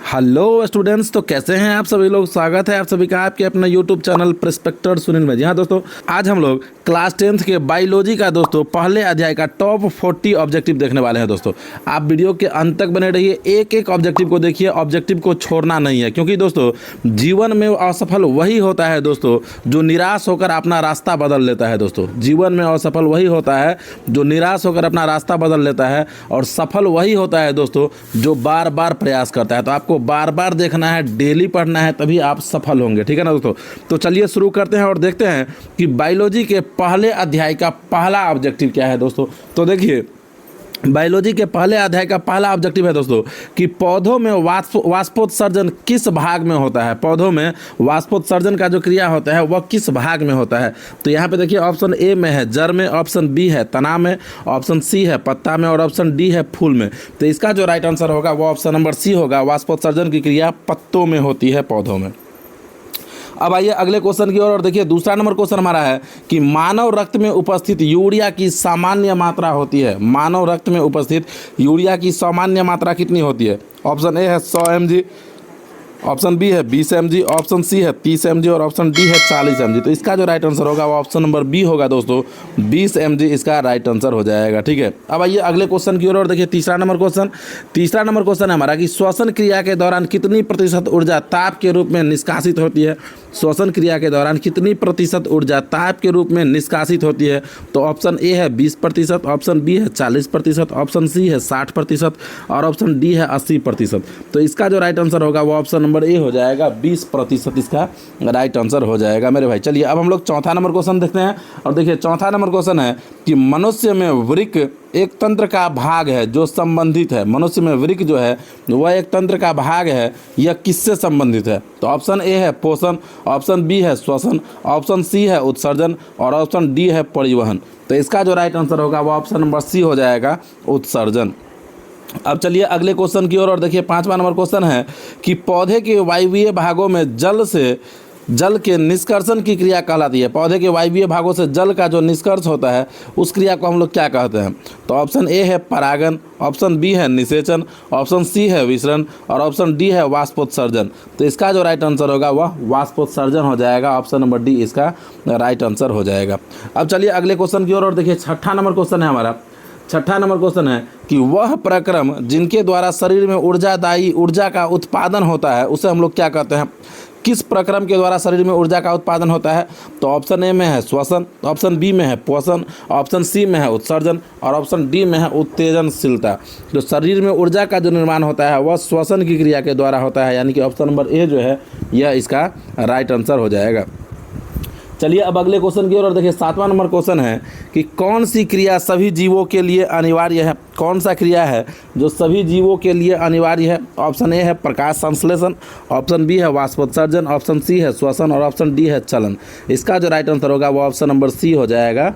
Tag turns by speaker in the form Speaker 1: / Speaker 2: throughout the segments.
Speaker 1: Hello students, तो कैसे हैं आप सभी लोग। स्वागत है आप सभी का आपके अपना यूट्यूब चैनल प्रोस्पेक्टर सुनील में। जी हाँ दोस्तों, आज हम लोग क्लास 10th के बायोलॉजी का दोस्तों पहले अध्याय का टॉप 40 ऑब्जेक्टिव देखने वाले हैं। दोस्तों आप वीडियो के अंत तक बने रहिए, एक एक ऑब्जेक्टिव को देखिए, ऑब्जेक्टिव को छोड़ना नहीं है, क्योंकि दोस्तों जीवन में असफल वही होता है दोस्तों जो निराश होकर अपना रास्ता बदल लेता है। दोस्तों जीवन में असफल वही होता है जो निराश होकर अपना रास्ता बदल लेता है, और सफल वही होता है दोस्तों जो बार बार प्रयास करता है। तो आपको बार बार देखना है, डेली पढ़ना है, तभी आप सफल होंगे। ठीक है ना दोस्तों। तो चलिए शुरू करते हैं और देखते हैं कि बायोलॉजी के पहले अध्याय का पहला ऑब्जेक्टिव क्या है दोस्तों। तो देखिए, बायोलॉजी के पहले अध्याय का पहला ऑब्जेक्टिव है दोस्तों कि पौधों में वाष्पोत्सर्जन किस भाग में होता है। पौधों में वाष्पोत्सर्जन का जो क्रिया होता है वह किस भाग में होता है। तो यहाँ पे देखिए, ऑप्शन ए में है जड़ में, ऑप्शन बी है तना में, ऑप्शन सी है पत्ता में, और ऑप्शन डी है फूल में। तो इसका जो राइट आंसर होगा वो ऑप्शन नंबर सी होगा। वाष्पोत्सर्जन की क्रिया पत्तों में होती है, पौधों में। अब आइए अगले क्वेश्चन की ओर और देखिए, दूसरा नंबर क्वेश्चन हमारा है कि मानव रक्त में उपस्थित यूरिया की सामान्य मात्रा होती है। मानव रक्त में उपस्थित यूरिया की सामान्य मात्रा कितनी होती है। ऑप्शन ए है 100 mg, ऑप्शन बी है 20 mg, ऑप्शन सी है 30 mg, और ऑप्शन डी है 40 mg। तो इसका जो राइट आंसर होगा वो ऑप्शन नंबर बी होगा दोस्तों, 20 mg इसका राइट आंसर हो जाएगा। ठीक है, अब आइए अगले क्वेश्चन की ओर और देखिए, तीसरा नंबर क्वेश्चन है हमारा कि श्वसन क्रिया के दौरान कितनी प्रतिशत ऊर्जा ताप के रूप में निष्कासित होती है। श्वसन क्रिया के दौरान कितनी प्रतिशत ऊर्जा ताप के रूप में निष्कासित होती है। तो ऑप्शन ए है 20%, ऑप्शन बी है 40%, ऑप्शन सी है 60%, और ऑप्शन डी है 80%। तो इसका जो राइट आंसर होगा वो ऑप्शन नंबर ए हो जाएगा, 20% इसका राइट आंसर हो जाएगा मेरे भाई। चलिए अब हम लोग चौथा नंबर क्वेश्चन देखते हैं और देखिए, चौथा नंबर क्वेश्चन है कि मनुष्य में वृक्क एक तंत्र का भाग है जो संबंधित है। मनुष्य में वृक्क जो है वह एक तंत्र का भाग है, यह किससे संबंधित है। तो ऑप्शन ए है पोषण, ऑप्शन बी है श्वसन, ऑप्शन सी है उत्सर्जन, और ऑप्शन डी है परिवहन। तो इसका जो राइट आंसर होगा वो ऑप्शन नंबर सी हो जाएगा, उत्सर्जन। अब चलिए अगले क्वेश्चन की ओर और देखिए, पांचवा नंबर क्वेश्चन है कि पौधे के वायवीय भागों में जल के निष्कर्षण की क्रिया कहलाती है। पौधे के वायवीय भागों से जल का जो निष्कर्ष होता है उस क्रिया को हम लोग क्या कहते हैं। तो ऑप्शन ए है परागन, ऑप्शन बी है निषेचन, ऑप्शन सी है विसरण, और ऑप्शन डी है वाष्पोत्सर्जन। तो इसका जो राइट आंसर होगा वह वाष्पोत्सर्जन हो जाएगा, ऑप्शन नंबर डी इसका राइट आंसर हो जाएगा। अब चलिए अगले क्वेश्चन की ओर और देखिए, छठा नंबर क्वेश्चन है हमारा। छठा नंबर क्वेश्चन है कि वह प्रक्रम जिनके द्वारा शरीर में ऊर्जा का उत्पादन होता है उसे हम लोग क्या कहते हैं। किस प्रक्रम के द्वारा शरीर में ऊर्जा का उत्पादन होता है। तो ऑप्शन ए में है श्वसन, ऑप्शन बी में है पोषण, ऑप्शन सी में है उत्सर्जन, और ऑप्शन डी में है उत्तेजनशीलता। जो शरीर में ऊर्जा का जो निर्माण होता है वह श्वसन की क्रिया के द्वारा होता है, यानी कि ऑप्शन नंबर ए जो है यह इसका राइट आंसर हो जाएगा। चलिए अब अगले क्वेश्चन की ओर और देखिए, सातवां नंबर क्वेश्चन है कि कौन सी क्रिया सभी जीवों के लिए अनिवार्य है। कौन सा क्रिया है जो सभी जीवों के लिए अनिवार्य है। ऑप्शन ए है प्रकाश संश्लेषण, ऑप्शन बी है वाष्पोत्सर्जन, ऑप्शन सी है श्वसन, और ऑप्शन डी है चलन। इसका जो राइट आंसर होगा वो ऑप्शन नंबर सी हो जाएगा,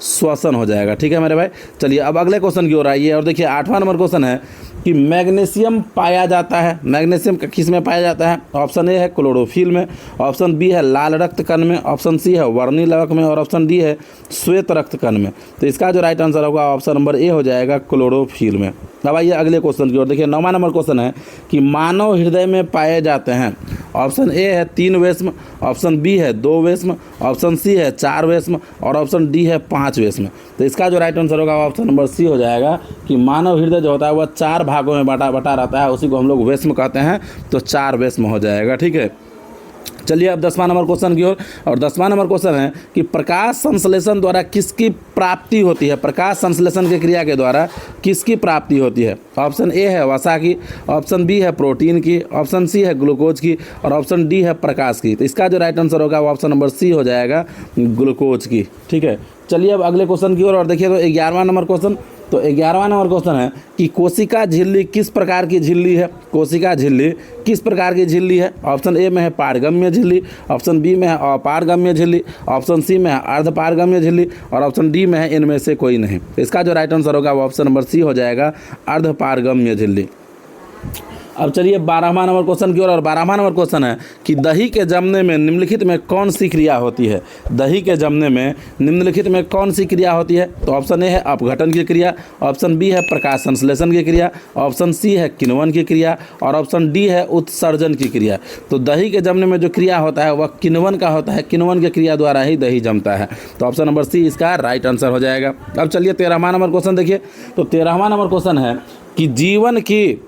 Speaker 1: श्वसन हो जाएगा। ठीक है मेरे भाई। चलिए अब अगले क्वेश्चन की ओर आइए और देखिए, आठवां नंबर क्वेश्चन है कि मैग्नीशियम पाया जाता है। मैग्नीशियम किस में पाया जाता है। ऑप्शन ए है क्लोरोफिल में, ऑप्शन बी है लाल रक्त कण में, ऑप्शन सी है वर्णी लवक में, और ऑप्शन डी है श्वेत रक्त कण में। तो इसका जो राइट आंसर होगा ऑप्शन नंबर ए हो जाएगा, क्लोरोफिल में। अब आइए अगले क्वेश्चन की ओर देखिए, नौवां नंबर क्वेश्चन है कि मानव हृदय में पाए जाते हैं। ऑप्शन ए है 3 वेश्म, ऑप्शन बी है 2 वेश्म, ऑप्शन सी है 4 वेश्म, और ऑप्शन डी है 5 वेश्म। तो इसका जो राइट आंसर होगा ऑप्शन नंबर सी हो जाएगा कि मानव हृदय जो होता है वह 4 भागों में बटा रहता है, उसी को हम लोग वेश्म कहते हैं। तो 4 वेश्म हो जाएगा। ठीक है, चलिए अब 10वां नंबर क्वेश्चन की ओर और 10वां नंबर क्वेश्चन है कि प्रकाश संश्लेषण द्वारा किसकी प्राप्ति होती है। प्रकाश संश्लेषण की क्रिया के द्वारा किसकी प्राप्ति होती है। ऑप्शन ए है वसा की, ऑप्शन बी है प्रोटीन की, ऑप्शन सी है ग्लूकोज की, और ऑप्शन डी है प्रकाश की। तो इसका जो राइट आंसर होगा वो ऑप्शन नंबर सी हो जाएगा, ग्लूकोज की। ठीक है, चलिए अब अगले क्वेश्चन की ओर और देखिए, तो 11वां नंबर क्वेश्चन। तो 11वां नंबर क्वेश्चन है कि कोशिका झिल्ली किस प्रकार की झिल्ली है। कोशिका झिल्ली किस प्रकार की झिल्ली है। ऑप्शन ए में है पारगम्य झिल्ली, ऑप्शन बी में है अपारगम्य झिल्ली, ऑप्शन सी में है अर्धपारगम्य झिल्ली, और ऑप्शन डी में है इनमें से कोई नहीं। इसका जो राइट आंसर होगा वो ऑप्शन नंबर सी हो जाएगा, अर्धपारगम्य झिल्ली। अब चलिए 12वां नंबर क्वेश्चन की ओर। और 12वां नंबर क्वेश्चन है कि दही के जमने में निम्नलिखित में कौन सी क्रिया होती है। दही के जमने में निम्नलिखित में कौन सी क्रिया होती है। तो ऑप्शन ए है अपघटन की क्रिया, ऑप्शन बी है प्रकाश संश्लेषण की क्रिया, ऑप्शन सी है किण्वन की क्रिया और ऑप्शन डी है उत्सर्जन की क्रिया। तो दही के जमने में जो क्रिया होता है वह किण्वन का होता है, किण्वन की क्रिया द्वारा ही दही जमता है। तो ऑप्शन नंबर सी इसका राइट आंसर हो जाएगा। अब चलिए 13वां नंबर क्वेश्चन देखिए। तो 13वां नंबर क्वेश्चन है कि जीवन की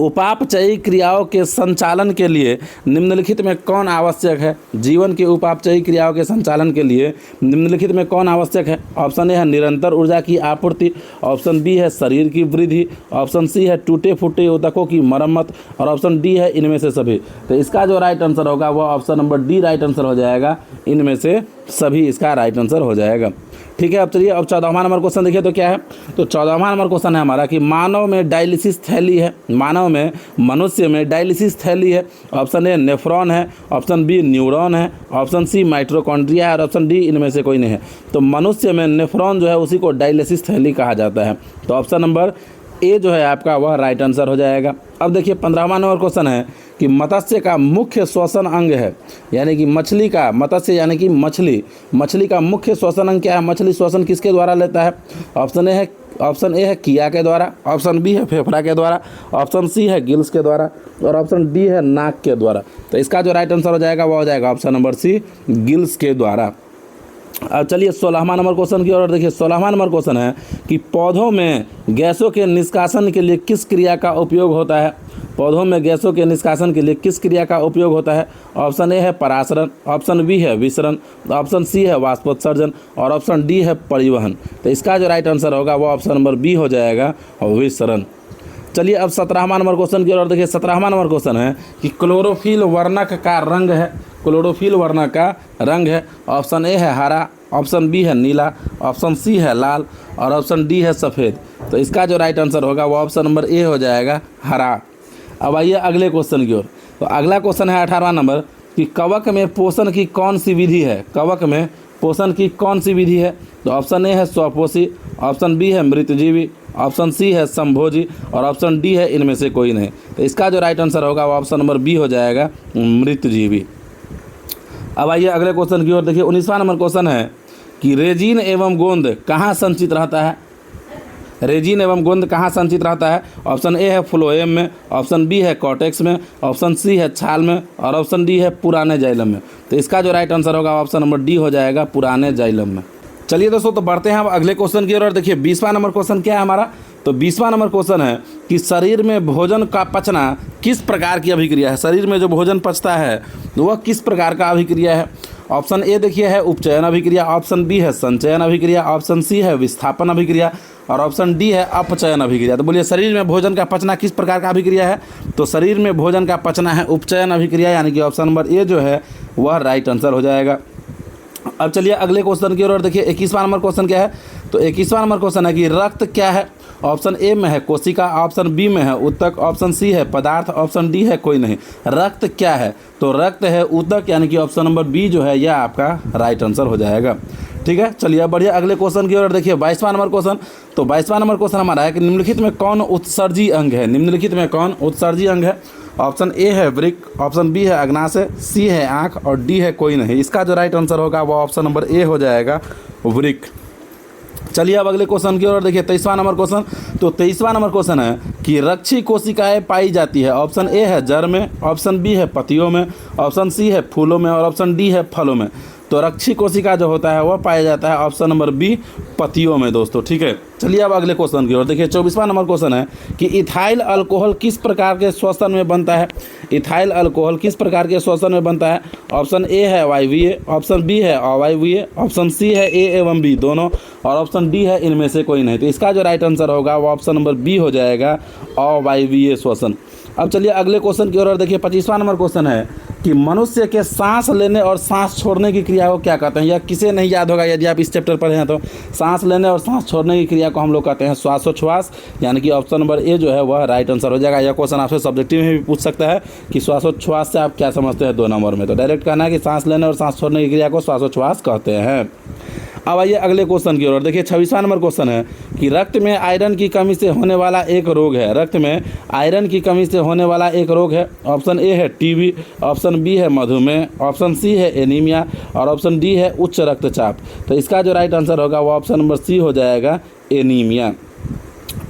Speaker 1: उपापचयी क्रियाओं के संचालन के लिए निम्नलिखित में कौन आवश्यक है। जीवन की उपापचयी क्रियाओं के संचालन के लिए निम्नलिखित में कौन आवश्यक है। ऑप्शन ए है निरंतर ऊर्जा की आपूर्ति, ऑप्शन बी है शरीर की वृद्धि, ऑप्शन सी है टूटे फूटे ऊतकों की मरम्मत और ऑप्शन डी है इनमें से सभी। तो इसका जो राइट आंसर होगा वह option number D right answer हो जाएगा, इनमें से सभी इसका राइट आंसर हो जाएगा। ठीक है, अब चलिए अब 14वां नंबर क्वेश्चन देखिए तो क्या है। तो 14वां नंबर क्वेश्चन है हमारा कि मानव में डायलिसिस थैली है, मानव में मनुष्य में डायलिसिस थैली है। ऑप्शन ए नेफ्रॉन है, ऑप्शन बी न्यूरॉन है, ऑप्शन सी माइटोकॉन्ड्रिया है और ऑप्शन डी इनमें से कोई नहीं है। तो मनुष्य में नेफ्रॉन जो है उसी को डायलिसिस थैली कहा जाता है। तो ऑप्शन नंबर ए जो है आपका वह राइट आंसर हो जाएगा। अब देखिए 15वां नंबर क्वेश्चन है कि मत्स्य का मुख्य श्वसन अंग है, यानी कि मछली का, मत्स्य यानी कि मछली का मुख्य श्वसन अंग क्या है। मछली श्वसन किसके द्वारा लेता है। ऑप्शन ए है किया के द्वारा, ऑप्शन बी है फेफड़ा के द्वारा, ऑप्शन सी है गिल्स के द्वारा और ऑप्शन डी है नाक के द्वारा। तो इसका जो राइट आंसर हो जाएगा वह हो जाएगा ऑप्शन नंबर सी गिल्स के द्वारा। अब चलिए 16वां नंबर क्वेश्चन की ओर देखिए। 16वां नंबर क्वेश्चन है कि पौधों में गैसों के निष्कासन के लिए किस क्रिया का उपयोग होता है। पौधों में गैसों के निष्कासन के लिए किस क्रिया का उपयोग होता है। ऑप्शन ए है परासरण, ऑप्शन बी है विसरण, ऑप्शन सी है वाष्पोत्सर्जन और ऑप्शन डी है परिवहन। तो इसका जो राइट आंसर होगा वो ऑप्शन नंबर बी हो जाएगा विसरण। चलिए अब 17वां नंबर क्वेश्चन की ओर देखिए। 17वां नंबर क्वेश्चन है कि क्लोरोफिल वर्णक का रंग है, क्लोरोफिल वर्णक का रंग है। ऑप्शन ए है हरा, ऑप्शन बी है नीला, ऑप्शन सी है लाल और ऑप्शन डी है सफ़ेद। तो इसका जो राइट आंसर होगा वो ऑप्शन नंबर ए हो जाएगा हरा। अब आइए अगले क्वेश्चन की ओर। तो अगला क्वेश्चन है 18वां नंबर कि कवक में पोषण की कौन सी विधि है। कवक में पोषण की कौन सी विधि है। तो ऑप्शन ए है स्वपोषी, ऑप्शन बी है मृतजीवी, ऑप्शन सी है संभोजी और ऑप्शन डी है इनमें से कोई नहीं। तो इसका जो राइट आंसर होगा वो ऑप्शन नंबर बी हो जाएगा मृतजीवी। अब आइए अगले क्वेश्चन की ओर देखिए। 19वां नंबर क्वेश्चन है कि रेजिन एवं गोंद कहाँ संचित रहता है। रेजिन एवं गोंद कहाँ संचित रहता है। ऑप्शन ए है फ्लोएम में, ऑप्शन बी है कॉर्टेक्स में, ऑप्शन सी है छाल में और ऑप्शन डी है पुराने जाइलम में। तो इसका जो राइट आंसर होगा ऑप्शन नंबर डी हो जाएगा पुराने जाइलम में। चलिए दोस्तों तो बढ़ते हैं अब अगले क्वेश्चन की ओर। देखिए 20वां नंबर क्वेश्चन क्या है हमारा। तो 20वां नंबर क्वेश्चन है कि शरीर में भोजन का पचना किस प्रकार की अभिक्रिया है। शरीर में जो भोजन पचता है वह किस प्रकार का अभिक्रिया है। ऑप्शन ए देखिए है उपचयन अभिक्रिया, ऑप्शन बी है संचयन अभिक्रिया, ऑप्शन सी है विस्थापन अभिक्रिया और ऑप्शन डी है अपचयन अभिक्रिया। तो बोलिए शरीर में भोजन का पचना किस प्रकार का अभिक्रिया है। तो शरीर में भोजन का पचना है उपचयन अभिक्रिया, यानी कि ऑप्शन नंबर ए जो है वह राइट आंसर हो जाएगा। अब चलिए अगले क्वेश्चन की ओर देखिए। 21वां नंबर क्वेश्चन क्या है। तो 21वां नंबर क्वेश्चन है कि रक्त क्या है। ऑप्शन ए में है कोशिका, ऑप्शन बी में है ऊतक, ऑप्शन सी है पदार्थ, ऑप्शन डी है कोई नहीं। रक्त क्या है। तो रक्त है ऊतक, यानी कि ऑप्शन नंबर बी जो है यह आपका राइट आंसर हो जाएगा। ठीक है, चलिए अब बढ़िया अगले क्वेश्चन की ओर देखिए। 22वां नंबर क्वेश्चन। तो 22वां नंबर क्वेश्चन हमारा है कि निम्नलिखित में कौन उत्सर्जी अंग है। निम्नलिखित में कौन उत्सर्जी अंग है। ऑप्शन ए है वृक्क, ऑप्शन बी है अग्नाशय, सी है आँख और डी है कोई नहीं। इसका जो राइट आंसर होगा वो ऑप्शन नंबर ए हो जाएगा वृक्क। चलिए अब अगले क्वेश्चन की ओर देखिए। 23वां नंबर क्वेश्चन। तो 23वां नंबर क्वेश्चन है कि रक्षी कोशिकाएं पाई जाती है। ऑप्शन ए है जड़ में, ऑप्शन बी है पत्तियों में, ऑप्शन सी है फूलों में और ऑप्शन डी है फलों में। तो रक्षी कोशिका जो होता है वह पाया जाता है ऑप्शन नंबर बी पत्तियों में दोस्तों। ठीक है, चलिए अब अगले क्वेश्चन की ओर देखिए। 24वां नंबर क्वेश्चन है कि इथाइल अल्कोहल किस प्रकार के श्वसन में बनता है। इथाइल अल्कोहल किस प्रकार के श्वसन में बनता है। ऑप्शन ए है वायवीय, ऑप्शन बी है अवायवीय, ऑप्शन सी है ए एवं बी दोनों और ऑप्शन डी है इनमें से कोई नहीं। तो इसका जो राइट आंसर होगा वो ऑप्शन नंबर बी हो जाएगा अवायवीय श्वसन। अब चलिए अगले क्वेश्चन की ओर देखिए। 25वां नंबर क्वेश्चन है कि मनुष्य के सांस लेने और सांस छोड़ने की क्रिया को क्या कहते हैं। यह किसे नहीं याद होगा यदि आप इस चैप्टर पढ़े हैं तो। सांस लेने और सांस छोड़ने की क्रिया को हम लोग कहते हैं श्वासोच्छ्वास, यानी कि ऑप्शन नंबर ए जो है वह राइट आंसर हो जाएगा। यह क्वेश्चन आपसे सब्जेक्टिव में भी पूछ सकता है कि श्वासोच्छ्वास से आप क्या समझते हैं 2 नंबर में। तो डायरेक्ट कहना है कि सांस लेने और सांस छोड़ने की क्रिया को श्वासोच्छ्वास कहते हैं। अब आइए अगले क्वेश्चन की ओर। देखिए 26वां नंबर क्वेश्चन है कि रक्त में आयरन की कमी से होने वाला एक रोग है। रक्त में आयरन की कमी से होने वाला एक रोग है। ऑप्शन ए है टीबी, ऑप्शन बी है मधुमेह, ऑप्शन सी है एनीमिया और ऑप्शन डी है उच्च रक्तचाप। तो इसका जो राइट आंसर होगा वो ऑप्शन नंबर सी हो जाएगा, एनीमिया।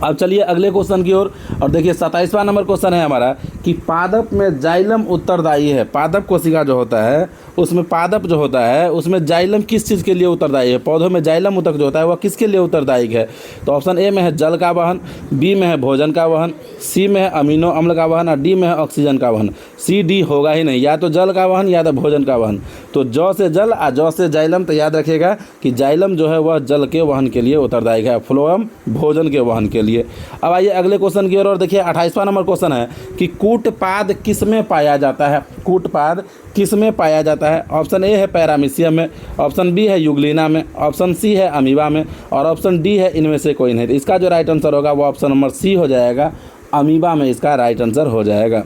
Speaker 1: अब चलिए अगले क्वेश्चन की ओर और देखिए 27वां नंबर क्वेश्चन है हमारा कि पादप में जाइलम उत्तरदायी है। पादप कोशिका जो होता है उसमें पादप जो होता है उसमें जाइलम किस चीज़ के लिए उत्तरदायी है? पौधों में जाइलम ऊतक जो होता है वह किसके लिए उत्तरदायी है? तो ऑप्शन ए में है जल का वहन, बी में है भोजन का वहन, सी में है अमीनो अम्ल का वहन और डी में है ऑक्सीजन का वहन। सी डी होगा ही नहीं, या तो जल का वहन या तो भोजन का वहन। तो जौ से जल और जौ से जाइलम। तो याद रखिएगा कि जाइलम जो है वह जल के वहन के लिए उत्तरदायी है, फ्लोएम भोजन के वहन के लिए। अब आइए अगले क्वेश्चन की ओर और देखिए 28वां नंबर क्वेश्चन है कि कूटपाद किस में पाया जाता है? कूटपाद किस में पाया जाता है? ऑप्शन ए है पैरामीशियम में, ऑप्शन बी है यूग्लिना में, ऑप्शन सी है अमीबा में और ऑप्शन डी है इनमें से कोई नहीं। तो इसका जो राइट आंसर होगा वो ऑप्शन नंबर सी हो जाएगा, अमीबा में इसका राइट आंसर हो जाएगा।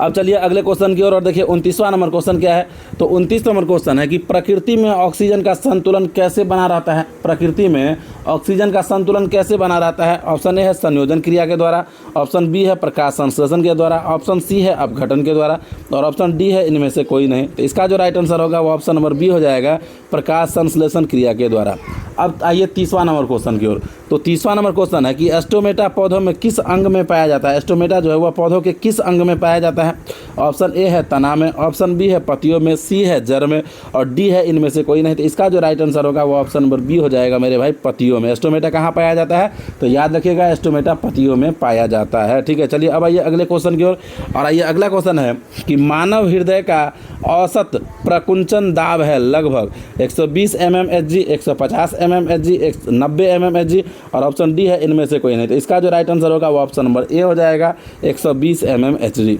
Speaker 1: अब चलिए अगले क्वेश्चन की ओर और देखिए 29वां नंबर क्वेश्चन क्या है? तो 29 नंबर क्वेश्चन है कि प्रकृति में ऑक्सीजन का संतुलन कैसे बना रहता है? प्रकृति में ऑक्सीजन का संतुलन कैसे बना रहता है? ऑप्शन ए है संयोजन क्रिया के द्वारा, ऑप्शन बी है प्रकाश संश्लेषण के द्वारा, ऑप्शन सी है अपघटन के द्वारा और ऑप्शन डी है इनमें से कोई नहीं। तो इसका जो राइट आंसर होगा वो ऑप्शन नंबर बी हो जाएगा, प्रकाश संश्लेषण क्रिया के द्वारा। अब आइए 30वां नंबर क्वेश्चन की ओर। तो 30वां नंबर क्वेश्चन है कि एस्टोमेटा पौधों में किस अंग में पाया जाता है? एस्टोमेटा जो है वह पौधों के किस अंग में पाया जाता है? ऑप्शन ए है तना में, ऑप्शन बी है पत्तियों में, सी है जड़ में और डी है इनमें से कोई नहीं। तो इसका जो राइट आंसर होगा वो ऑप्शन नंबर बी हो जाएगा मेरे भाई, पत्तियों में। एस्टोमेटा कहाँ पाया जाता है? तो याद रखिएगा एस्टोमेटा पत्तियों में पाया जाता है। ठीक है, चलिए अब आइए अगले क्वेश्चन की ओर और आइए अगला क्वेश्चन है कि मानव हृदय का औसत प्रकुंचन दाब है लगभग 120 mmHg, 150 mmHg, 90 mmHg और ऑप्शन डी है इनमें से कोई नहीं। तो इसका जो राइट आंसर होगा वो ऑप्शन नंबर ए हो जाएगा, 120 mmHg।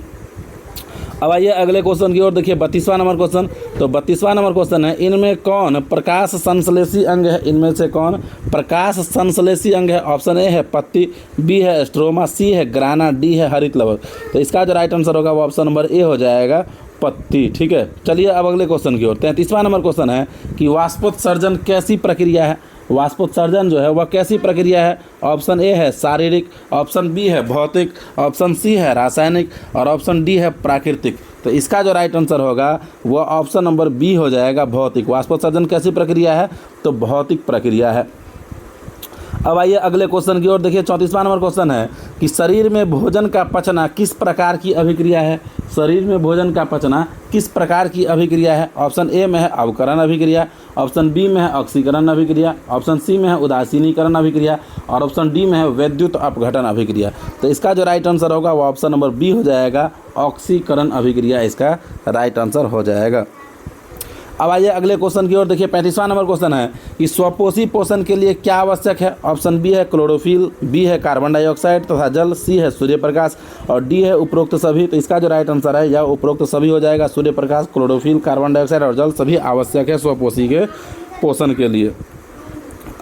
Speaker 1: अब आइए अगले क्वेश्चन की ओर। देखिए 32वां नंबर क्वेश्चन। तो 32वां नंबर क्वेश्चन है इनमें कौन प्रकाश संश्लेषी अंग है? इनमें से कौन प्रकाश संश्लेषी अंग है? ऑप्शन ए है पत्ती, बी है स्ट्रोमा, सी है ग्राना, डी है हरित लवक। तो इसका जो राइट आंसर होगा वो ऑप्शन नंबर ए हो जाएगा, पत्ती। ठीक है, चलिए अब अगले क्वेश्चन की ओर। 33वां नंबर क्वेश्चन है कि वाष्पोत्सर्जन कैसी प्रक्रिया है? वाष्पोत्सर्जन जो है वह कैसी प्रक्रिया है? ऑप्शन ए है शारीरिक, ऑप्शन बी है भौतिक, ऑप्शन सी है रासायनिक और ऑप्शन डी है प्राकृतिक। तो इसका जो राइट आंसर होगा वह ऑप्शन नंबर बी हो जाएगा, भौतिक। वाष्पोत्सर्जन कैसी प्रक्रिया है? तो भौतिक प्रक्रिया है। अब आइए अगले क्वेश्चन की ओर। देखिए 34वां नंबर क्वेश्चन है कि शरीर में भोजन का पचना किस प्रकार की अभिक्रिया है? शरीर में भोजन का पचना किस प्रकार की अभिक्रिया है? ऑप्शन ए में है अवकरण अभिक्रिया, ऑप्शन बी में है ऑक्सीकरण अभिक्रिया, ऑप्शन सी में है उदासीनीकरण अभिक्रिया और ऑप्शन डी में है वैद्युत अपघटन अभिक्रिया। तो इसका जो राइट आंसर होगा वो ऑप्शन नंबर बी हो जाएगा, ऑक्सीकरण अभिक्रिया इसका राइट आंसर हो जाएगा। अब आइए अगले क्वेश्चन की ओर। देखिए 35वां नंबर क्वेश्चन है कि स्वपोषी पोषण के लिए क्या आवश्यक है? ऑप्शन बी है क्लोरोफिल, बी है कार्बन डाइऑक्साइड तथा जल, सी है सूर्य प्रकाश और डी है उपरोक्त सभी। तो इसका जो राइट आंसर है यह उपरोक्त सभी हो जाएगा, Surya Prakash, chlorophyll, carbon dioxide और जल सभी आवश्यक है स्वपोषी के पोषण के लिए।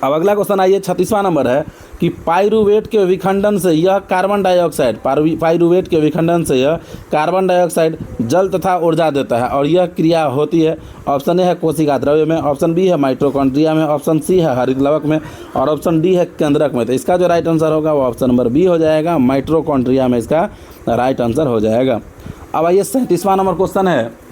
Speaker 1: अब अगला क्वेश्चन आइए 36वां नंबर है कि पाइरूवेट के विखंडन से यह कार्बन डाइऑक्साइड पाइरूवेट के विखंडन से यह कार्बन डाइऑक्साइड जल तथा ऊर्जा देता है और यह क्रिया होती है। ऑप्शन ए है कोशिका द्रव्य में, ऑप्शन बी है माइटोकॉन्ड्रिया में, ऑप्शन सी है हरित लवक में और ऑप्शन डी है केंद्रक में। तो इसका जो राइट आंसर होगा वो ऑप्शन नंबर बी हो जाएगा, माइटोकॉन्ड्रिया में इसका राइट आंसर हो जाएगा। अब आइए 37वां नंबर क्वेश्चन है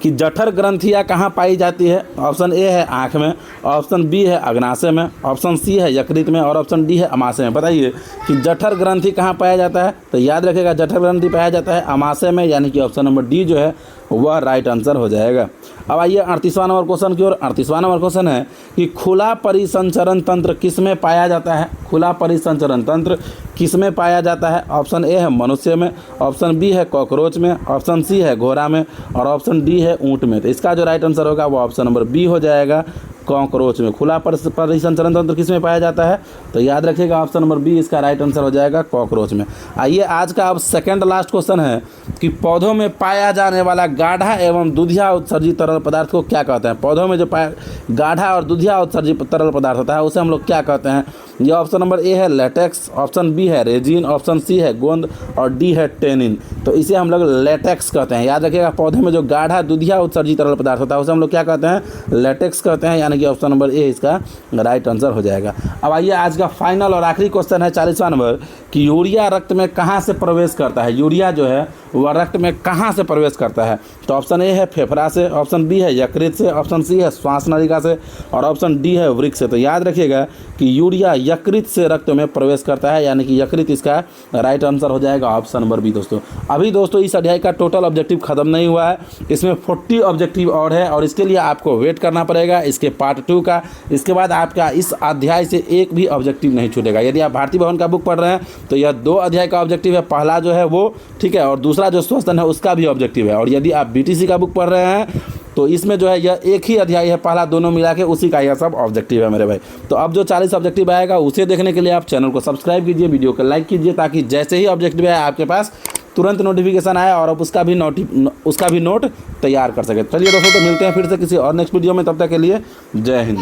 Speaker 1: कि जठर ग्रंथियाँ कहाँ पाई जाती है? ऑप्शन ए है आँख में, ऑप्शन बी है अग्नाशय में, ऑप्शन सी है यकृत में और ऑप्शन डी है अमाशय में। बताइए कि जठर ग्रंथि कहाँ पाया जाता है? तो याद रखिएगा जठर ग्रंथि पाया जाता है अमाशय में, यानी कि ऑप्शन नंबर डी जो है वह राइट आंसर हो जाएगा। अब आइए 38वां नंबर क्वेश्चन की ओर। 38वां नंबर क्वेश्चन है कि खुला परिसंचरण तंत्र किस में पाया जाता है? खुला परिसंचरण तंत्र किस में पाया जाता है? ऑप्शन ए है मनुष्य में, ऑप्शन बी है कॉकरोच में, ऑप्शन सी है घोड़ा में और ऑप्शन डी है ऊँट में। तो इसका जो राइट आंसर होगा वो ऑप्शन नंबर बी हो जाएगा, कॉकरोच में। खुला परिसंचरण तंत्र किस में पाया जाता है? तो याद रखिएगा ऑप्शन नंबर बी इसका राइट आंसर हो जाएगा, कॉकरोच में। आइए आज का अब सेकंड लास्ट क्वेश्चन है कि पौधों में पाया जाने वाला गाढ़ा एवं दुधिया उत्सर्जित तरल पदार्थ को क्या कहते हैं। पौधों में जो पाया गाढ़ा और दुधिया उत्सर्जित तरल पदार्थ होता है उसे हम लोग क्या कहते हैं। ये ऑप्शन नंबर ए है लेटेक्स, ऑप्शन बी है रेजिन, ऑप्शन सी है गोंद और डी है टेनिन। तो इसे हम लोग लेटेक्स कहते हैं। याद रखिएगा, पौधे में जो गाढ़ा दुधिया उत्सर्जित तरल पदार्थ होता है उसे हम लोग क्या कहते हैं, लेटेक्स कहते हैं। यानी कि ऑप्शन नंबर ए इसका राइट आंसर हो जाएगा। अब आइए आज का फाइनल और आखिरी क्वेश्चन है 40वां नंबर कि यूरिया रक्त में कहाँ से प्रवेश करता है। यूरिया जो है वह रक्त में कहाँ से प्रवेश करता है। तो ऑप्शन ए है फेफड़ा से, ऑप्शन बी है यकृत से, ऑप्शन सी है श्वास नलिका से और ऑप्शन डी है वृक्क से। तो याद रखिएगा कि यूरिया यकृत से रक्त में प्रवेश करता है, यानी कि यकृत इसका राइट आंसर हो जाएगा, ऑप्शन नंबर बी। दोस्तों अभी दोस्तों इस अध्याय का टोटल ऑब्जेक्टिव खत्म नहीं हुआ है, इसमें 40 ऑब्जेक्टिव और है और इसके लिए आपको वेट करना पड़ेगा इसके पार्ट 2 का। इसके बाद आपका इस अध्याय से एक भी ऑब्जेक्टिव नहीं छूटेगा। यदि आप भारती भवन का बुक पढ़ रहे हैं तो यह 2 अध्याय का ऑब्जेक्टिव है, पहला जो है वो ठीक है, और दूसरा जो श्वसन है उसका भी ऑब्जेक्टिव है। और यदि आप बीटीसी का बुक पढ़ रहे हैं तो इसमें जो है यह एक ही अध्याय है, पहला दोनों मिला के उसी का यह सब ऑब्जेक्टिव है मेरे भाई। तो अब जो 40 ऑब्जेक्टिव आएगा उसे देखने के लिए आप चैनल को सब्सक्राइब कीजिए, वीडियो को लाइक कीजिए, ताकि जैसे ही ऑब्जेक्टिव आए आपके पास तुरंत नोटिफिकेशन आए और आप उसका भी नोट तैयार कर सके। चलिए दोस्तों, तो मिलते हैं फिर से किसी और नेक्स्ट वीडियो में, तब तक के लिए जय हिंद।